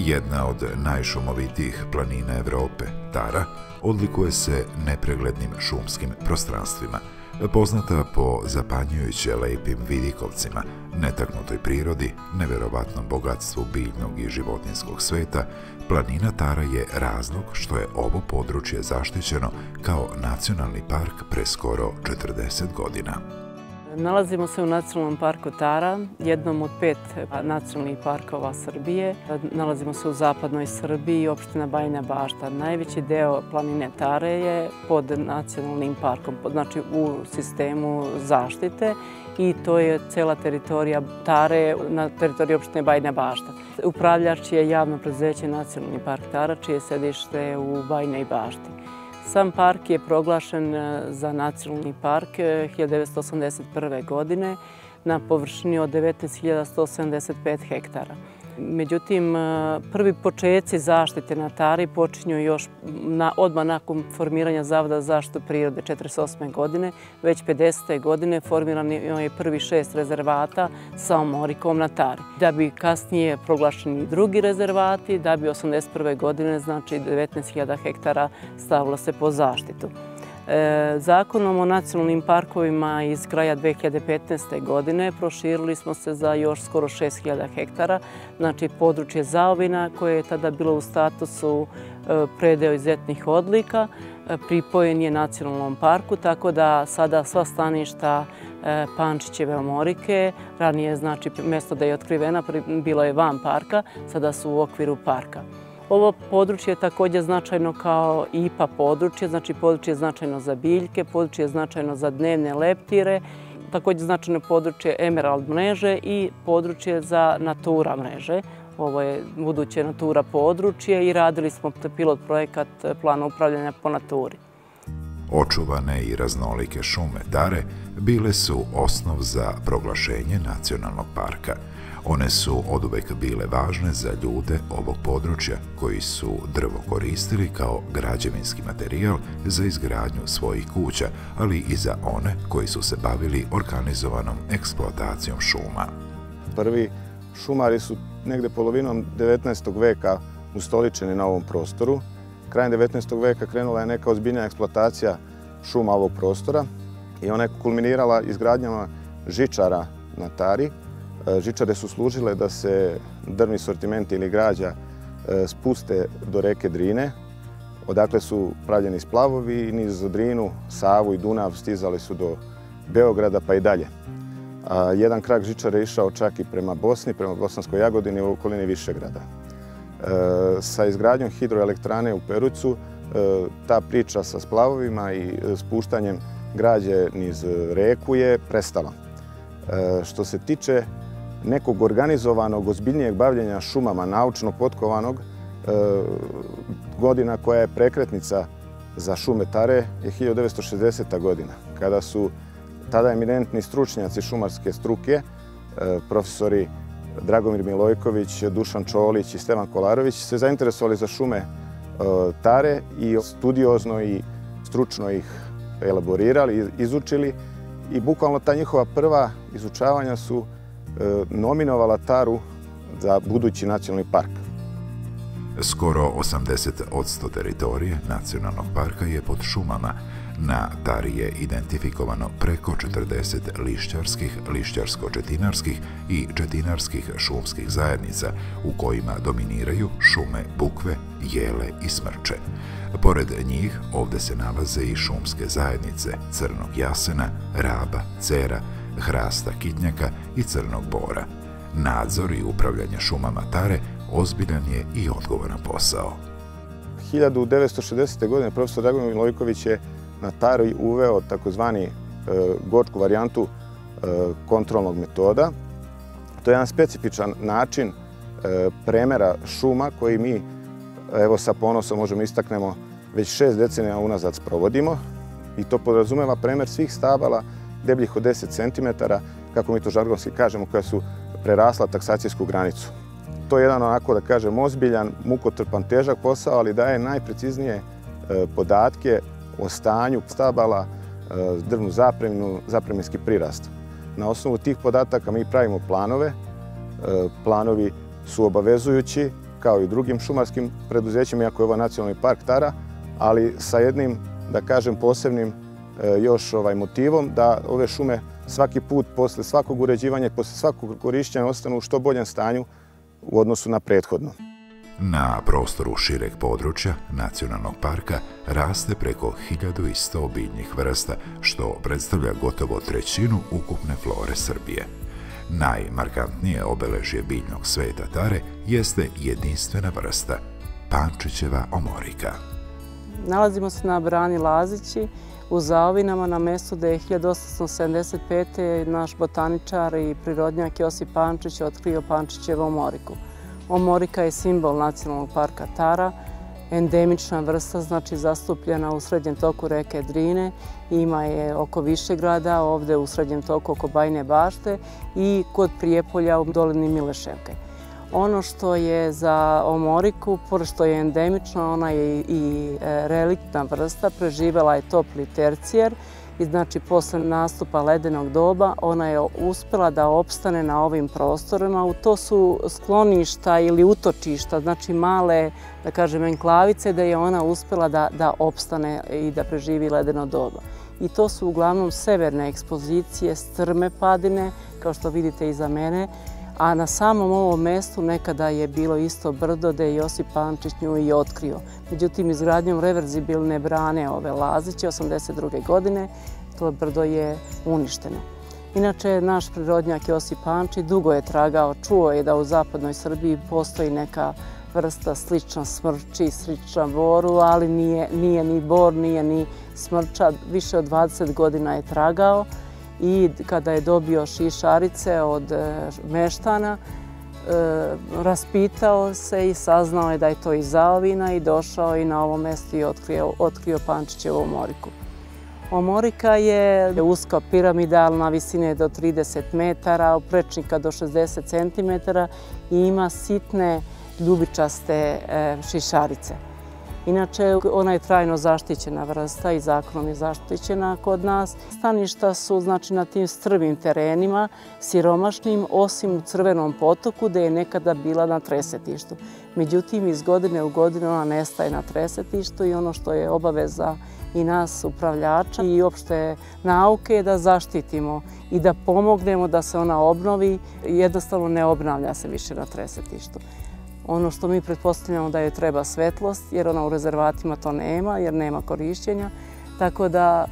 Jedna od najšumovitijih planina Evrope, Tara, odlikuje se nepreglednim šumskim prostranstvima, poznata po zapanjujuće lepim vidikovcima, netaknutoj prirodi, neverovatnom bogatstvu biljnog i životinjskog sveta. Planina Tara je razlog što je ovo područje zaštićeno kao nacionalni park pre skoro 40 godina. Nalazimo se u Nacionalnom parku Tara, jednom od 5 nacionalnih parkova Srbije. Nalazimo se u zapadnoj Srbiji, opština Bajina Bašta. Najveći deo planine Tare je pod nacionalnim parkom, znači u sistemu zaštite, i to je cela teritorija Tare na teritoriji opštine Bajina Bašta. Upravljač je javno preduzeće Nacionalni park Tara, čije je sedište u Bajinoj Bašti. Sam park je proglašen za nacionalni park 1981. godine na površini od 19.175 hektara. Međutim, prvi počeci zaštite na Tari počinju još odmah nakon formiranja Zavoda za zaštitu prirode 1948. godine. Već 50. godine formirano je prvi 6 rezervata sa omorikom na Tari. Da bi kasnije proglašeni drugi rezervati, da bi 1981. godine, znači 19.000 hektara, stavilo se po zaštitu. Zakonom o nacionalnim parkovima iz kraja 2015. godine proširili smo se za još skoro 6.000 hektara, znači područje zaovina koje je tada bilo u statusu predeo izuzetnih odlika, pripojen je nacionalnom parku, tako da sada sva staništa Pančićeve omorike, ranije znači mjesto da je otkrivena, bilo je van parka, sada su u okviru parka. Ovo područje je također značajno kao IPA područje, znači područje je značajno za biljke, područje je značajno za dnevne leptire, također značajno područje Emerald mreže i područje za Natura mreže. Ovo je buduće Natura područje i radili smo pilot projekat plana upravljanja po naturi. Očuvane i raznolike šume Tare bile su osnov za proglašenje nacionalnog parka. One su oduvek bile važne za ljude ovog područja koji su drvo koristili kao građevinski materijal za izgradnju svojih kuća, ali i za one koji su se bavili organizovanom eksploatacijom šuma. Prvi šumari su negde polovinom 19. veka ustoličeni na ovom prostoru. Krajem 19. veka krenula je neka ozbiljna eksploatacija šuma ovog prostora i ona je kulminirala izgradnjama žičara na Tari. Žičare su služile da se drvni sortimenti ili građa spuste do reke Drine, odakle su pravljeni splavovi i niz Drinu, Savu i Dunav stizali su do Beograda pa i dalje. Jedan krak žičare je išao čak i prema Bosni, prema Bosanskoj Jagodini u okolini Višegrada. Sa izgradnjom hidroelektrane u Perućcu ta priča sa splavovima i spuštanjem građe niz reku je prestala. Što se tiče nekog organizovanog, ozbiljnijeg bavljenja šumama, naučno potkovanog, godina koja je prekretnica za šume Tare je 1960. godina, kada su tada eminentni stručnjaci šumarske struke, profesori Dragomir Milojković, Dušan Čolić i Stevan Kolarović, se zainteresovali za šume Tare i studiozno i stručno ih elaborirali, izučili, i bukvalno ta njihova prva izučavanja su nominovala Taru za budući nacionalni park. Skoro 80% teritorije nacionalnog parka je pod šumama. Na Tari je identifikovano preko 40 lišćarskih, lišćarsko-četinarskih i četinarskih šumskih zajednica u kojima dominiraju šume bukve, jele i smrče. Pored njih ovdje se nalaze i šumske zajednice crnog jasena, raba, cera, hrasta kitnjaka i crnog bora. Nadzor i upravljanje šumama Tare ozbiljan je i odgovoran posao. 1960. godine profesor Dragomir Milojković je na Tari uveo takozvani gočku varijantu kontrolnog metoda. To je jedan specifičan način premera šuma koji mi, evo sa ponosom možemo istaknemo, već 6 decenija unazad sprovodimo, i to podrazumeva premer svih stabala debljih od 10 cm, kako mi to žargonski kažemo, koja su prerasla taksacijsku granicu. To je jedan, onako da kažem, ozbiljan, mukotrpan, težak posao, ali daje najpreciznije podatke o stanju stabala, drvnu zapreminu, zapreminski prirast. Na osnovu tih podataka mi pravimo planove. Planovi su obavezujući, kao i drugim šumarskim preduzećima, iako je ovo nacionalni park Tara, ali sa jednim, da kažem, posebnim još motivom da ove šume svaki put posle svakog uređivanja i posle svakog korišćenja ostanu u što boljem stanju u odnosu na prethodno. Na prostoru šireg područja nacionalnog parka raste preko 1100 biljnih vrsta, što predstavlja gotovo trećinu ukupne flore Srbije. Najmarkantnije obeležje biljnog sveta Tare jeste jedinstvena vrsta, pančićeva omorika. Nalazimo se na brani Lazići, u Zaovinama, na mjestu gdje je 1875. naš botaničar i prirodnjak Josip Pančić otkrio pančićevu omoriku. Omorika je simbol nacionalnog parka Tara, endemična vrsta, znači zastupljena u srednjem toku reke Drine, ima je oko Višegrada, ovdje u srednjem toku oko Bajine Bašte i kod Prijepolja u dolini Mileševke. Ono što je za omoriku, pored što je endemična, ona je i reliktna vrsta, preživjela je topli tercijer i znači posle nastupa ledenog doba ona je uspjela da opstane na ovim prostorima. To su skloništa ili utočišta, znači male, da kažem, enklavice da je ona uspjela da opstane i da preživi ledeno doba. I to su uglavnom severne ekspozicije, strme padine, kao što vidite iza mene, a na samom ovom mjestu nekada je bilo isto brdo gdje je Josip Pančić nju i otkrio. Međutim, izgradnjom reverzibilne brane ove Laziće 1982. godine to brdo je uništeno. Inače, naš prirodnjak Josip Pančić dugo je tragao, čuo je da u zapadnoj Srbiji postoji neka vrsta slična smrči, slična boru, ali nije ni bor, nije ni smrča. Više od 20 godina je tragao. I kada je dobio šišarice od meštana, raspitao se i saznao je da je to iz Zaovina i došao i na ovo mjesto i otkrio Pančićevu omoriku. Omorika je uska piramidalna, visine do 30 metara, prečnika do 60 cm i ima sitne ljubičaste šišarice. Inače, ona je trajno zaštićena vrsta i zakonom je zaštićena kod nas. Staništa su znači na tim strvim terenima, siromašnim, osim u Crvenom potoku gdje je nekada bila na tresetištu. Međutim, iz godine u godinu ona nestaje na tresetištu i ono što je obaveza i nas upravljača i opšte nauke je da zaštitimo i da pomognemo da se ona obnovi. Jednostavno ne obnavlja se više na tresetištu. Ono što mi pretpostavljamo da joj treba svetlost, jer ona u rezervatima to nema, jer nema korišćenja. Tako da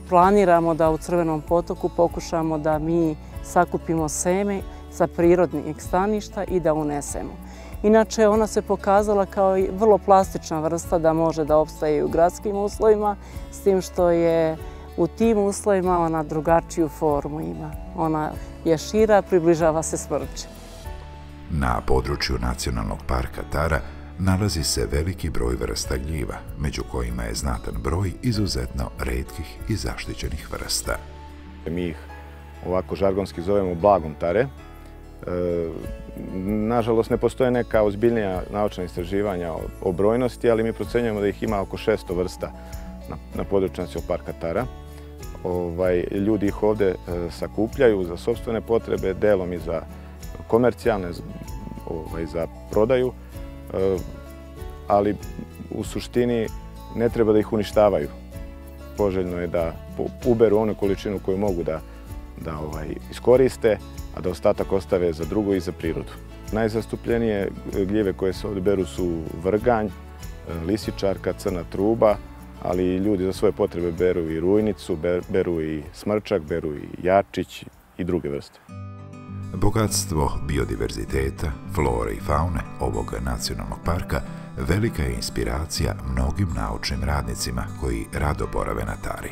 planiramo da u Crvenom potoku pokušamo da mi sakupimo seme sa prirodnih staništa i da unesemo. Inače, ona se pokazala kao i vrlo plastična vrsta da može da opstaje i u gradskim uslovima, s tim što je u tim uslovima ona drugačiju formu ima. Ona je šira, približava se smrči. Na području nacionalnog parka Tara nalazi se veliki broj vrsta gljiva, među kojima je znatan broj izuzetno retkih i zaštićenih vrsta. Mi ih ovako žargonski zovemo blagom Tare. Nažalost, ne postoje neka ozbiljnija naučna istraživanja o brojnosti, ali mi procenjujemo da ih ima oko 600 vrsta na području nacionalnog parka Tara. Ljudi ih ovdje sakupljaju za sopstvene potrebe, delom i za komercijalne, za prodaju, ali u suštini ne treba da ih uništavaju. Poželjno je da uberu onu količinu koju mogu da iskoriste, a da ostatak ostave za drugo i za prirodu. Najzastupljenije gljive koje se ovdje beru su vrganj, lisičarka, crna truba, ali i ljudi za svoje potrebe beru i rujnicu, beru i smrčak, beru i jačić i druge vrste. Bogatstvo biodiverziteta, flore i faune ovog nacionalnog parka velika je inspiracija mnogim naučnim radnicima koji rado borave na Tari.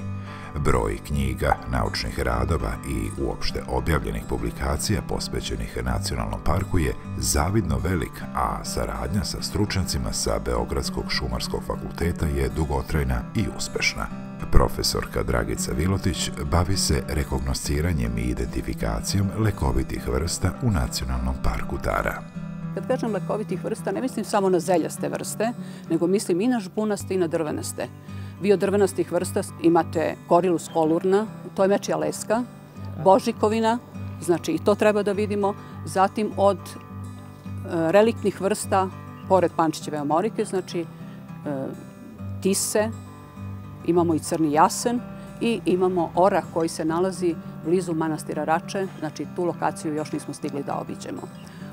Broj knjiga, naučnih radova i uopšte objavljenih publikacija posvećenih nacionalnom parku je zavidno velik, a saradnja sa stručnjacima sa Beogradskog šumarskog fakulteta je dugotrajna i uspešna. Profesorka Dragica Vilotić bavi se rekognosciranjem i identifikacijom lekovitih vrsta u nacionalnom parku Tara. Kad kažem lekovitih vrsta, ne mislim samo na zeljaste vrste, nego mislim i na žbunaste i na drvenaste. Vi od drvenastih vrsta imate Corylus colurna, to je mečija leska, božikovina, znači i to treba da vidimo. Zatim od reliktnih vrsta pored Pančićeve omorike, znači Tise, imamo i Crni jasen i imamo orah koji se nalazi blizu manastira Rače, znači tu lokaciju još nismo stigli da obiđemo.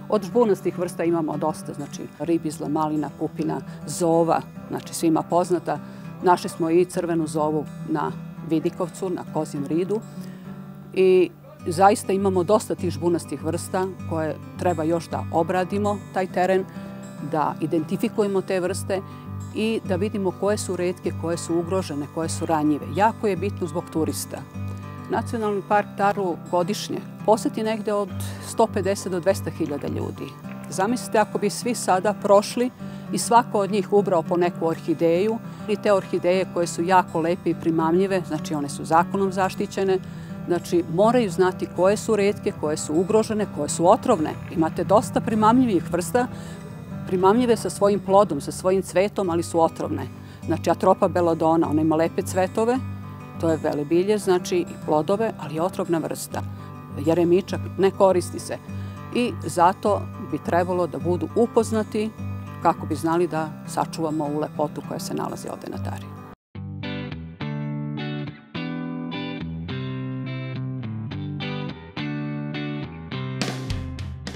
Od žbunastih vrsta imamo dosta, znači ribizla, malina, kupina, zova, znači svima poznata. Našli smo i crvenu zovu na Vidikovcu, na Kozjem ridu i zaista imamo dosta tih žbunastih vrsta koje treba još da obradimo taj teren, da identifikujemo te vrste i da vidimo koje su retke, koje su ugrožene, koje su ranjive. Jako je bitno zbog turista. Nacionalni park Taru godišnje poseti negde od 150 do 200 hiljada ljudi. Zamislite ako bi svi sada prošli i svako od njih ubrao po neku orhideju i te orhideje koje su jako lepe i primamljive, znači one su zakonom zaštićene, znači moraju znati koje su retke, koje su ugrožene, koje su otrovne. Imate dosta primamljivih vrsta, primamljive sa svojim plodom, sa svojim cvetom, ali su otrovne. Znači Atropa belodona, ona ima lepe cvetove, to je velebilje, znači i plodove, ali je otrovna vrsta. Jeremičak ne koristi se i zato bi trebalo da budu upoznati kako bi znali da sačuvamo ovu lepotu koja se nalazi ovde na Tari.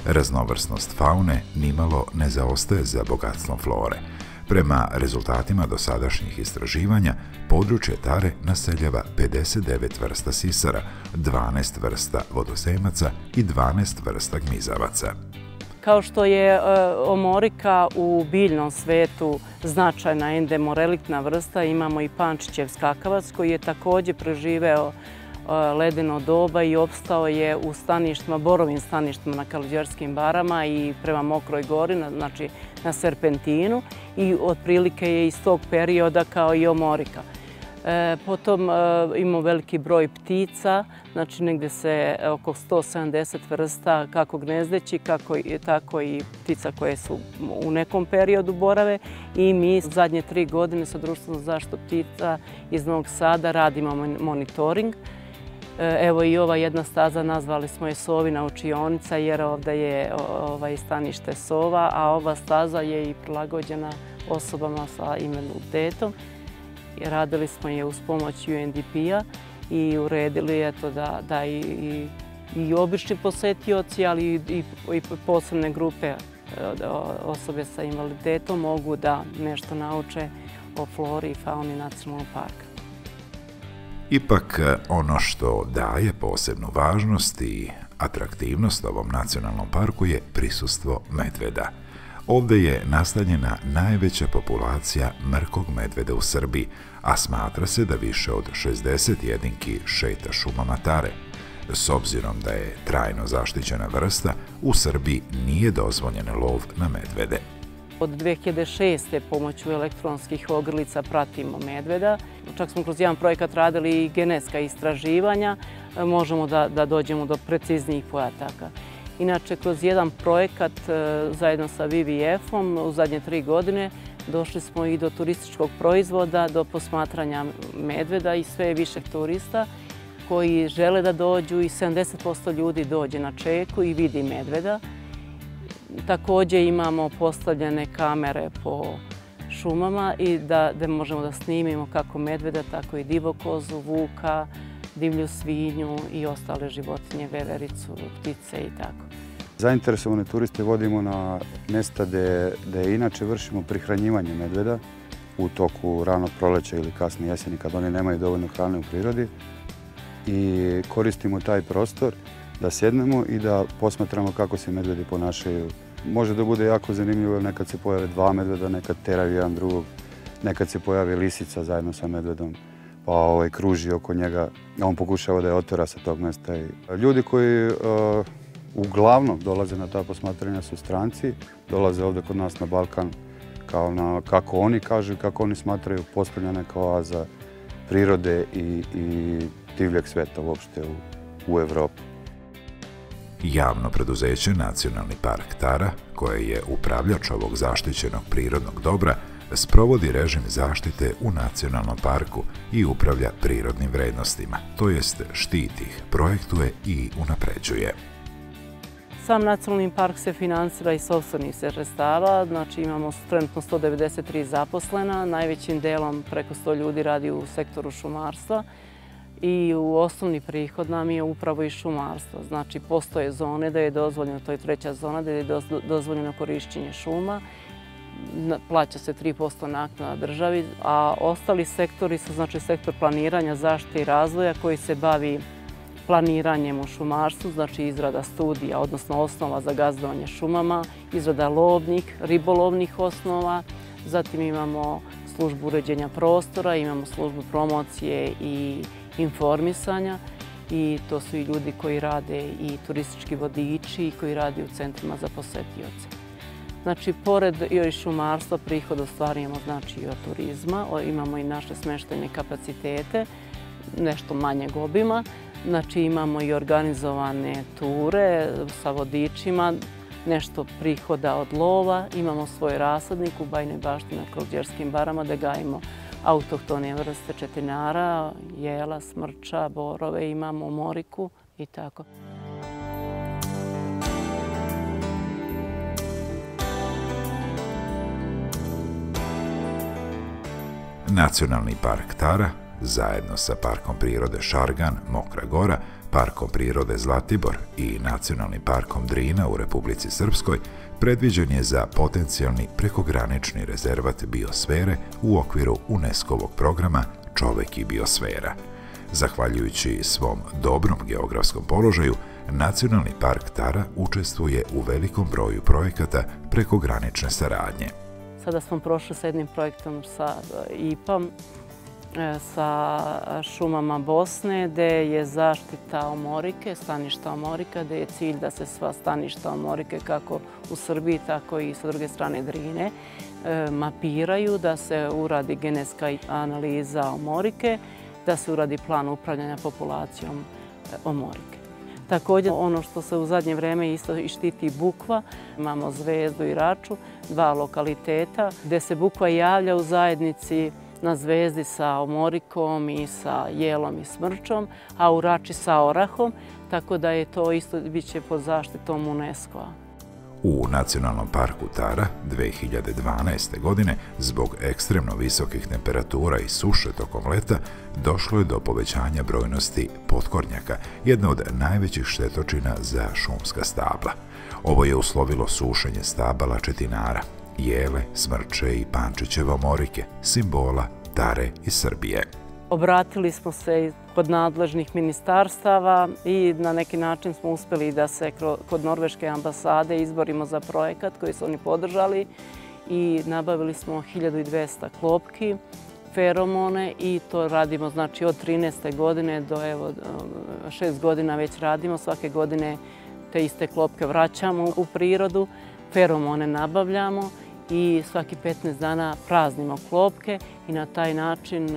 Raznovrsnost faune nimalo ne zaostaje za bogatstvom flore. Prema rezultatima dosadašnjih istraživanja, područje Tare naseljava 59 vrsta sisara, 12 vrsta vodosemaca i 12 vrsta gmizavaca. Kao što je omorika u biljnom svetu značajna endemoreliktna vrsta, imamo i Pančićev skakavac koji je također preživeo ledeno doba i opstao je u staništima, borovim staništima na Kalođerskim barama i prema Mokroj gori, znači na Serpentinu i otprilike je iz tog perioda kao i omorika. Potom imamo veliki broj ptica, znači negdje se oko 170 vrsta kako gnezdeći, tako i ptica koje su u nekom periodu borave i mi zadnje 3 godine sa Društvom za zaštitu ptica iz Novog Sada radimo monitoring. Evo i ova jedna staza, nazvali smo je Sovina učionica jer ovdje je stanište sova, a ova staza je i prilagođena osobama sa invaliditetom. Radili smo je uz pomoć UNDP-a i uredili je to da i obični posetioci, ali i posebne grupe osobe sa invaliditetom mogu da nešto nauče o flori i fauni nacionalnog parka. Ipak, ono što daje posebnu važnost i atraktivnost ovom nacionalnom parku je prisustvo medveda. Ovdje je nastanjena najveća populacija mrkog medveda u Srbiji, a smatra se da više od 60 jedinki šeta šumama Tare. S obzirom da je trajno zaštićena vrsta, u Srbiji nije dozvoljen lov na medvede. Od 2006. pomoću elektronskih ogrlica pratimo medveda. Čak smo kroz jedan projekat radili i genetska istraživanja. Možemo da dođemo do preciznijih podataka. Inače, kroz jedan projekat zajedno sa WWF-om u zadnje 3 godine došli smo i do turističkog proizvoda, do posmatranja medveda i sve više turista koji žele da dođu i 70% ljudi dođe na čeku i vidi medveda. Također imamo postavljene kamere po šumama i da možemo da snimimo kako medveda, tako i divokozu, vuka, divlju svinju i ostale životinje, vevericu, ptice i tako. Zainteresovane turiste vodimo na mjesta gdje inače vršimo prihranjivanje medveda u toku ranog proleća ili kasne jeseni kad oni nemaju dovoljno hrane u prirodi i koristimo taj prostor da sjednemo i da posmatramo kako se medvedi ponašaju. Može da bude jako zanimljivo jer nekad se pojave 2 medveda, nekad teraju jedan drugog, nekad se pojavi lisica zajedno sa medvedom pa kruži oko njega, a on pokušava da je otera sa tog mjesta. Ljudi koji uglavnom dolaze na ta posmatranja su stranci, dolaze ovdje kod nas na Balkan kako oni kažu i kako oni smatraju postavljena kao oaza prirode i divljeg sveta uopšte u Evropi. Javno preduzeće Nacionalni park Tara, koje je upravljač ovog zaštićenog prirodnog dobra, sprovodi režim zaštite u nacionalnom parku i upravlja prirodnim vrednostima, to jest štiti ih, projektuje i unapređuje. Sam nacionalni park se finansira iz sopstvenih sredstava, znači imamo trenutno 193 zaposlena, najvećim delom preko 100 ljudi radi u sektoru šumarstva i u osnovni prihod nam je upravo i šumarstvo. Znači postoje zone da je dozvoljeno, to je treća zona, da je dozvoljeno korišćenje šuma, plaća se 3% naknada državi, a ostali sektori su znači sektor planiranja, zaštite i razvoja koji se bavi planiranjem u šumarstvu, znači izrada studija, odnosno osnova za gazdovanje šumama, izrada lovnih, ribolovnih osnova, zatim imamo službu uređenja prostora, imamo službu promocije i informisanja i to su i ljudi koji rade i turistički vodiči i koji rade u centrima za posetioce. Znači, pored i šumarstva prihod ostvarujemo znači i od turizma, imamo i naše smeštajne kapacitete, nešto manjeg obima. Znači imamo i organizovane ture sa vodičima, nešto prihoda od lova, imamo svoj rasadnik u Bajinoj Bašti na Krođerskim barama da gajimo autohtone vrste četinara, jela, smrča, borove, imamo moriku i tako. Nacionalni park Tara zajedno sa Parkom prirode Šargan, Mokra Gora, Parkom prirode Zlatibor i Nacionalnim parkom Drina u Republici Srpskoj predviđen je za potencijalni prekogranični rezervat biosfere u okviru UNESCO-vog programa Čovek i biosfera. Zahvaljujući svom dobrom geografskom položaju, Nacionalni park Tara učestvuje u velikom broju projekata prekogranične saradnje. Sada smo prošli sa jednim projektom sa IPA-om, sa šumama Bosne, gde je zaštita omorike, staništa omorika, gde je cilj da se sva staništa omorike, kako u Srbiji, tako i sa druge strane Drine, mapiraju, da se uradi genetska analiza omorike, da se uradi plan upravljanja populacijom omorike. Također, ono što se u zadnje vreme isto i štiti bukva, imamo Zvezdu i Raču, dva lokaliteta, gde se bukva javlja u zajednici na Zvezdi sa omorikom i sa jelom i smrčom, a u Rači sa orahom, tako da je to isto biće pod zaštitom UNESCO-a. U Nacionalnom parku Tara 2012. godine, zbog ekstremno visokih temperatura i suše tokom leta, došlo je do povećanja brojnosti potkornjaka, jedna od najvećih štetočina za šumska stabla. Ovo je uslovilo sušenje stabala četinara, jele, smrče i pančićeve omorike, simbola Tare i Srbije. Obratili smo se kod nadležnih ministarstava i na neki način smo uspeli da se kod Norveške ambasade izborimo za projekat koji su oni podržali i nabavili smo 1200 klopki, feromone i to radimo znači od 13. godine do evo 6 godina već radimo. Svake godine te iste klopke vraćamo u prirodu, feromone nabavljamo i svaki 15 dana praznimo klopke i na taj način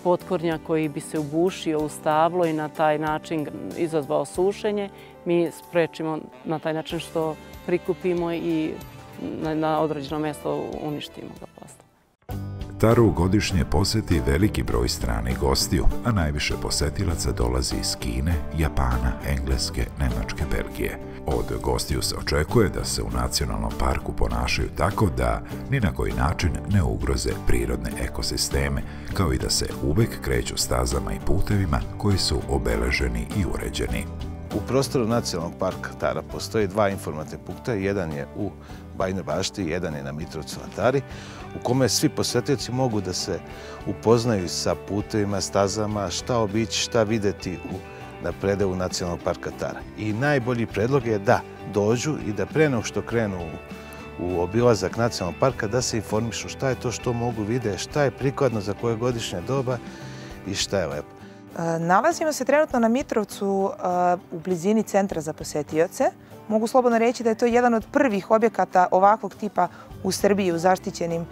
potkornjak koji bi se ubušio u stablo i na taj način izazvao sušenje, mi sprečimo na taj način što prikupimo i na određeno mjesto uništimo ga posle. Taru godišnje poseti veliki broj stranih gostiju, a najviše posetilaca dolazi iz Kine, Japana, Engleske, Nemačke, Belgije. Od gostiju se očekuje da se u nacionalnom parku ponašaju tako da ni na koji način ne ugroze prirodne ekosisteme, kao i da se uvek kreću stazama i putevima koji su obeleženi i uređeni. U prostoru Nacionalnog parka Tara postoji dva informativna punkta. Jedan je u Bajinoj Bašti, jedan je na Mitrovcu na Tari, u kome svi posetioci mogu da se upoznaju sa putevima, stazama, šta obići, šta videti na predelu Nacionalnog parka Tara. I najbolji predlog je da dođu i da pre nego što krenu u obilazak Nacionalnog parka, da se informišu šta je to što mogu vidjeti, šta je prikladno za koje godišnje doba i šta je lepo. Nalazimo se trenutno na Mitrovcu u blizini centra za posetioce. Mogu slobodno reći da je to jedan od prvih objekata ovakvog tipa u Srbiji u zaštićenim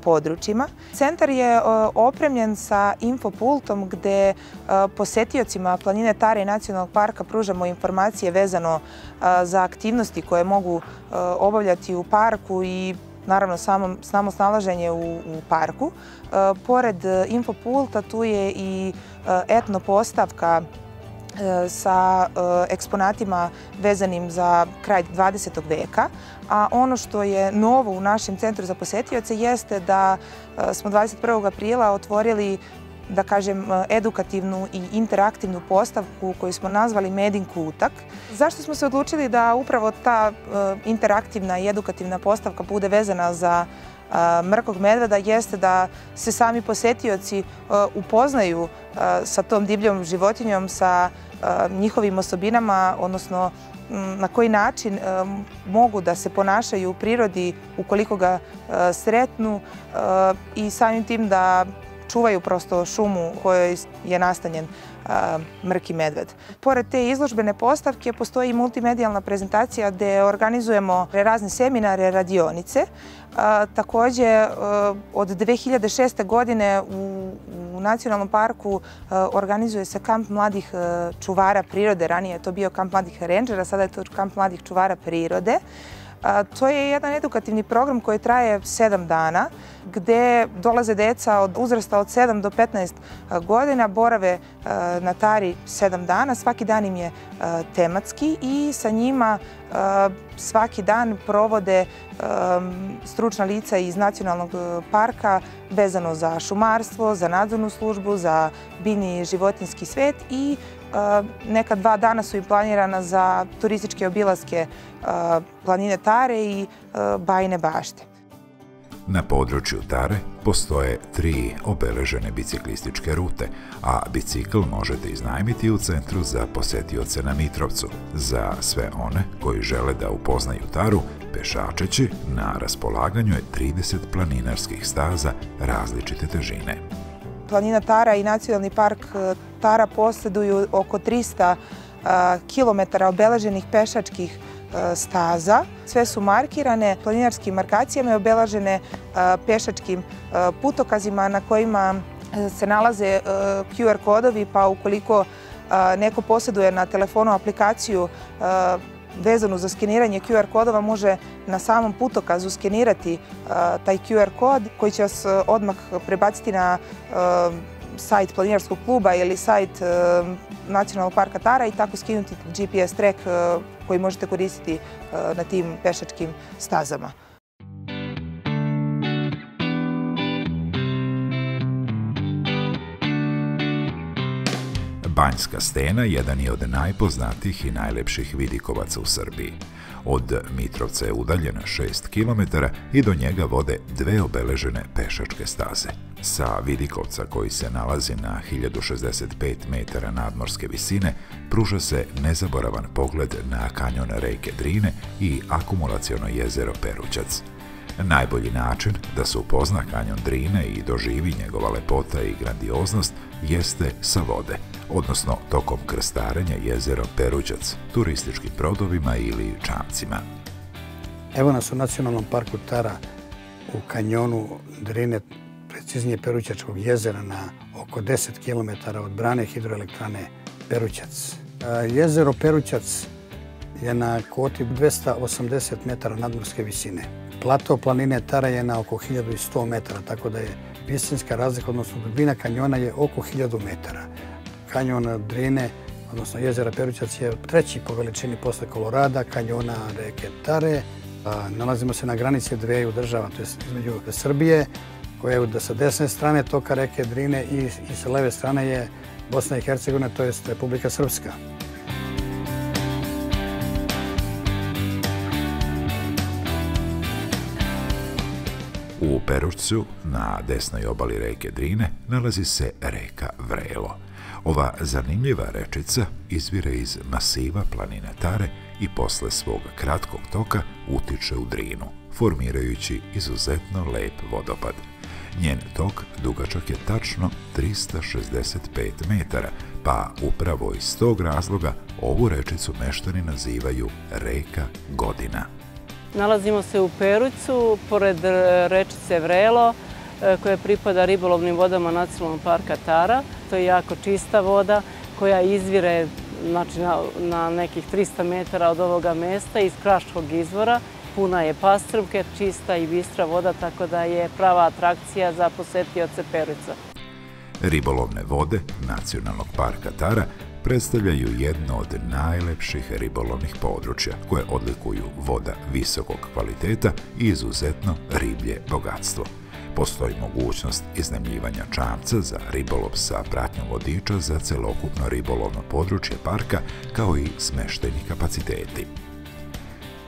područjima. Centar je opremljen sa infopultom gde posetiocima planine Tare i Nacionalnog parka pružamo informacije vezano za aktivnosti koje mogu obavljati u parku i naravno samo snalaženje u parku. Pored infopulta tu je i etno postavka sa eksponatima vezanim za kraj 20. veka. A ono što je novo u našem centru za posetioce jeste da smo 21. aprila otvorili, da kažem, edukativnu i interaktivnu postavku koju smo nazvali Medin kutak. Zašto smo se odlučili da upravo ta interaktivna i edukativna postavka bude vezana za mrkog medveda jeste da se sami posetioci upoznaju sa tom divljom životinjom, sa njihovim osobinama, odnosno na koji način mogu da se ponašaju u prirodi ukoliko ga sretnu i samim tim da čuvaju prosto šumu u kojoj je nastanjen mrki medved. Pored te izložbene postavke postoji i multimedijalna prezentacija gde organizujemo razne seminare, radionice. Takođe, od 2006. godine u Nacionalnom parku organizuje se kamp mladih čuvara prirode. Ranije je to bio kamp mladih rendžera, sada je to kamp mladih čuvara prirode. To je jedan edukativni program koji traje 7 dana, gde dolaze deca od uzrasta od 7 do 15 godina, borave na Tari 7 dana, svaki dan im je tematski i sa njima svaki dan provode stručna lica iz Nacionalnog parka vezano za šumarstvo, za nadzornu službu, za biljni i životinjski svet i neka 2 dana su im planirana za turističke obilaske planine Tare i Bajine Bašte. Na području Tare postoje 3 obeležene biciklističke rute, a bicikl možete iznajmiti u centru za posetioce na Mitrovcu. Za sve one koji žele da upoznaju Taru, pešačeći, na raspolaganju je 30 planinarskih staza različite težine. Planina Tara i Nacionalni park Tara posjeduju oko 300 km obeleženih pešačkih staza. Sve su markirane planinarskim markacijama i obeležene pešačkim putokazima na kojima se nalaze QR kodovi, pa ukoliko neko posjeduje na telefonu aplikaciju vezanu za skeniranje QR kodova, može na samom putokazu skenirati taj QR kod koji će vas odmah prebaciti na sajt planinarskog kluba ili sajt Nacionalnog parka Tara i tako skinuti GPS track koji možete koristiti na tim pešačkim stazama. Banjska stena jedan je od najpoznatijih i najlepših vidikovaca u Srbiji. Od Mitrovca je udaljen 6 km i do njega vode 2 obeležene pešačke staze. Sa Vidikovca, koji se nalazi na 1065 metara nadmorske visine, pruža se nezaboravan pogled na kanjon reke Drine i akumulaciono jezero Perućac. Najbolji način da se upozna kanjon Drine i doživi njegova lepota i grandioznost jeste sa vode, odnosno tokom krstarenja jezero Perućac, turističkim brodovima ili čamcima. Evo nas u Nacionalnom parku Tara u kanjonu Drine, preciznije Perućačkog jezera, na oko 10 km od brane hidroelektrane Perućac. Jezero Perućac je na kvoti 280 metara nadmorske visine. Plato planine Tara je na oko 1100 metara, tako da je visinska razlika, odnosno dubina kanjona je oko 1000 metara. Kanjon Drine, odnosno jezera Perućac, je 3. po veličini posle Kolorada, kanjona reke Tare. Nalazimo se na granici dveju država, to je između Srbije, koja je sa desne strane toka reke Drine i sa leve strane je Bosna i Hercegovina, to je Republika Srpska. U Perućcu, na desnoj obali reke Drine, nalazi se reka Vrelo. Ova zanimljiva rečica izvire iz masiva planine Tare i posle svog kratkog toka utiče u Drinu, formirajući izuzetno lep vodopad. Njen tok dugačak je tačno 365 metara, pa upravo iz tog razloga ovu rečicu meštani nazivaju reka Godina. Nalazimo se u Perućcu, pored rečice Vrelo, koja pripada ribolovnim vodama Nacionalnog parka Tara. To je jako čista voda koja izvire na nekih 300 metara od ovoga mesta iz Kraškog izvora. Puna je pastrvke, čista i bistra voda, tako da je prava atrakcija za posetioce Perućca. Ribolovne vode Nacionalnog parka Tara predstavljaju jedno od najlepših ribolovnih područja koje odlikuju voda visokog kvaliteta i izuzetno riblje bogatstvo. Postoji mogućnost iznajmljivanja čamca za ribolov sa pratnjom vodiča za celokupno ribolovno područje parka, kao i smeštajni kapaciteti.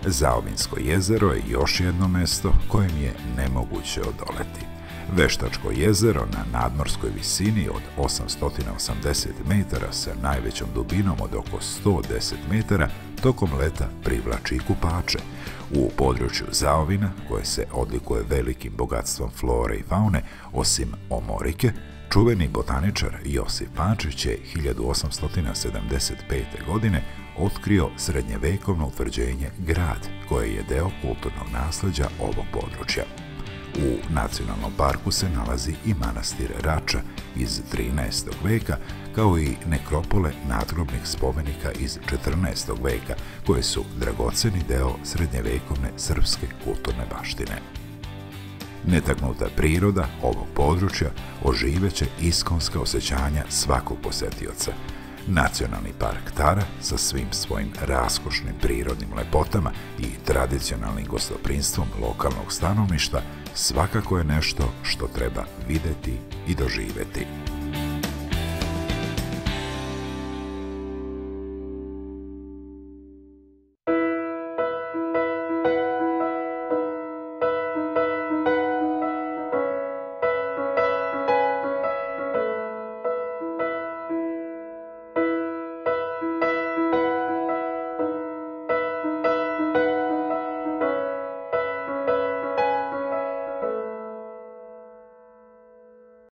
Zaovinsko jezero je još jedno mesto kojem je nemoguće odoleti. Veštačko jezero na nadmorskoj visini od 880 metara sa najvećom dubinom od oko 110 metara tokom leta privlači kupače. U području zaovina, koje se odlikuje velikim bogatstvom flore i faune, osim omorike, čuveni botaničar Josip Pančić je 1875. godine otkrio srednjevekovno utvrđenje Grad, koje je deo kulturnog nasleđa ovog područja. U nacionalnom parku se nalazi i manastir Rača iz 13. veka, kao i nekropole nadgrobnih spomenika iz 14. veka, koje su dragoceni deo srednjevekovne srpske kulturne baštine. Netaknuta priroda ovog područja oživeće iskonska osjećanja svakog posetioca. Nacionalni park Tara sa svim svojim raskošnim prirodnim lepotama i tradicionalnim gostoprinstvom lokalnog stanovništva svakako je nešto što treba videti i doživeti.